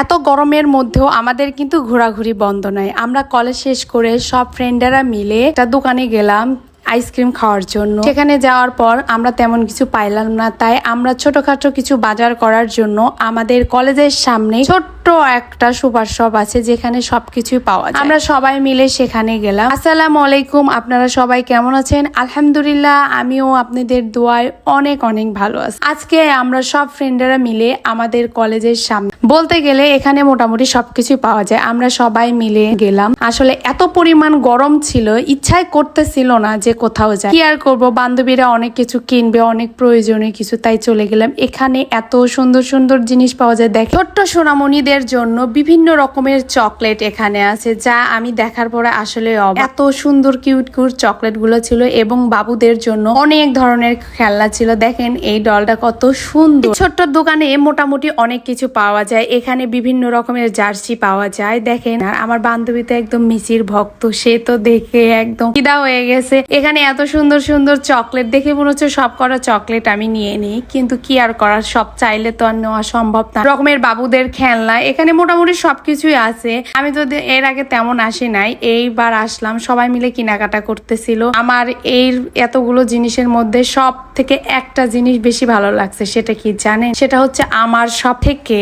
এত গরমের মধ্যেও আমাদের কিন্তু ঘোরাঘুরি বন্ধ নয়। আমরা কলেজ শেষ করে সব ফ্রেন্ডেরা মিলে একটা দোকানে গেলাম আইসক্রিম খাওয়ার জন্য। সেখানে যাওয়ার পর আমরা তেমন কিছু পাইলাম না, তাই আমরা ছোটখাটো কিছু বাজার করার জন্য আমাদের কলেজের সামনে ছোট্ট একটা সুপার শপ আছে যেখানে সবকিছুই পাওয়া যায়। আমরা সবাই মিলে সেখানে গেলাম। আসসালামু আলাইকুম, আপনারা সবাই কেমন আছেন? আলহামদুলিল্লাহ, আমিও আপনাদের দোয়ায় অনেক অনেক ভালো আছি। আজকে আমরা সব ফ্রেন্ডেরা মিলে আমাদের কলেজের সামনে, বলতে গেলে এখানে মোটামুটি সবকিছুই পাওয়া যায়, আমরা সবাই মিলে গেলাম। আসলে এত পরিমাণ গরম ছিল, ইচ্ছাই করতেছিল না যে কোথাও যায়। কি আর করবো, বান্ধবীরা অনেক কিছু কিনবে, অনেক প্রয়োজনীয় কিছু, তাই চলে গেলাম। এখানে এত সুন্দর সুন্দর জিনিস পাওয়া যায়। দেখ, ছোট্ট সোনামণিদের জন্য বিভিন্ন রকমের চকলেট এখানে আছে, যা আমি দেখার পরে আসলে এত সুন্দর কিউট কিউট চকলেট গুলো ছিল, এবং বাবুদের জন্য অনেক ধরনের খেলনা ছিল। দেখেন এই ডলটা কত সুন্দর। ছোট্ট দোকানে মোটামুটি অনেক কিছু পাওয়া যায়। এখানে বিভিন্ন রকমের জার্সি পাওয়া যায়। দেখেন, আর আমার বান্ধবী তো একদম মিচির ভক্ত, সে তো দেখে একদম ফিদা হয়ে গেছে। এখানে এত সুন্দর সুন্দর চকলেট দেখে মনে হচ্ছে সব করা চকলেট আমি নিয়ে নিই, কিন্তু কি আর করার, সব চাইলে তো আর নেওয়া সম্ভব না। রকমের বাবুদের খেলনা এখানে মোটামুটি সবকিছুই আছে। আমি তো এর আগে তেমন আসি নাই, এইবার আসলাম। সবাই মিলে কেনাকাটা করতেছিল। আমার এই এতগুলো জিনিসের মধ্যে সব থেকে একটা জিনিস বেশি ভালো লাগছে। সেটা কি জানেন? সেটা হচ্ছে আমার সব থেকে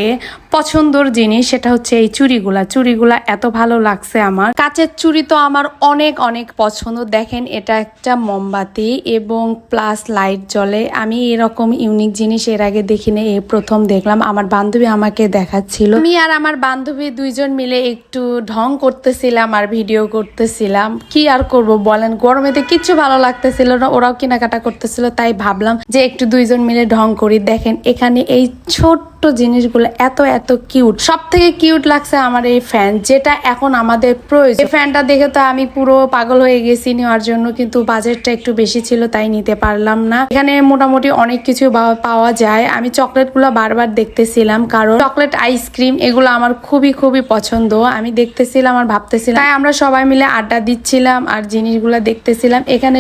পছন্দের জিনিস, সেটা হচ্ছে এই চুড়িগুলা এত ভালো লাগছে আমার। কাচের চুড়ি তো আমার অনেক অনেক পছন্দ। দেখেন, এটা একটা মোমবাতি এবং প্লাস লাইট জ্বলে। আমি এরকম ইউনিক জিনিস এর আগে দেখিনি, এই প্রথম দেখলাম। আমার বান্ধবী আমাকে দেখাচ্ছিল। আমি আর আমার বান্ধবী দুইজন মিলে একটু ঢং করতেছিলাম আর ভিডিও করতেছিলাম। কি আর করব বলেন, গরমেতে কিচ্ছু ভালো লাগতেছিল না, ওরাও কেনাকাটা করতেছিল, তাই ভাবলাম যে একটু দুইজন মিলে ঢং করি। দেখেন, এখানে এই ছোট্ট জিনিসগুলো এত এত কিউট। সব থেকে কিউট লাগছে আমার এই ফ্যান, যেটা এখন আমাদের প্রয়োজন। এই ফ্যানটা দেখে তো আমি পুরো পাগল হয়ে গেছি নেওয়ার জন্য, কিন্তু বাজেটটা একটু বেশি ছিল, তাই নিতে পারলাম না। এখানে মোটামুটি অনেক কিছু পাওয়া যায়। আমি চকলেটগুলো বারবার দেখতেছিলাম, কারণ চকলেট আইসক্রিম এগুলো আমার খুবই খুবই পছন্দ। আমি দেখতেছিলাম আর ভাবতেছিলাম, তাই আমরা সবাই মিলে আড্ডা দিচ্ছিলাম আর জিনিসগুলো দেখতেছিলাম। এখানে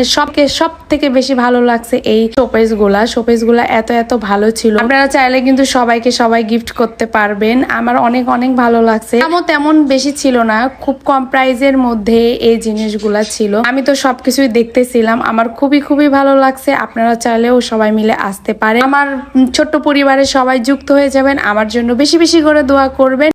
সব থেকে বেশি ভালো লাগছে এই শোপিসগুলা এত এত ভালো ছিল। আপনারা চাইলে কিন্তু সবাই গিফট করতে পারবেন। আমার অনেক অনেক ভালো লাগছে। দামও তেমন বেশি ছিল না, খুব কম প্রাইজের মধ্যে এই জিনিসগুলা ছিল। আমি তো সবকিছুই দেখতেছিলাম, আমার খুবই খুবই ভালো লাগছে। আপনারা চাইলেও সবাই মিলে আসতে পারে। আমার ছোট্ট পরিবারের সবাই যুক্ত হয়ে যাবেন। আমার জন্য বেশি বেশি করে দোয়া করবেন।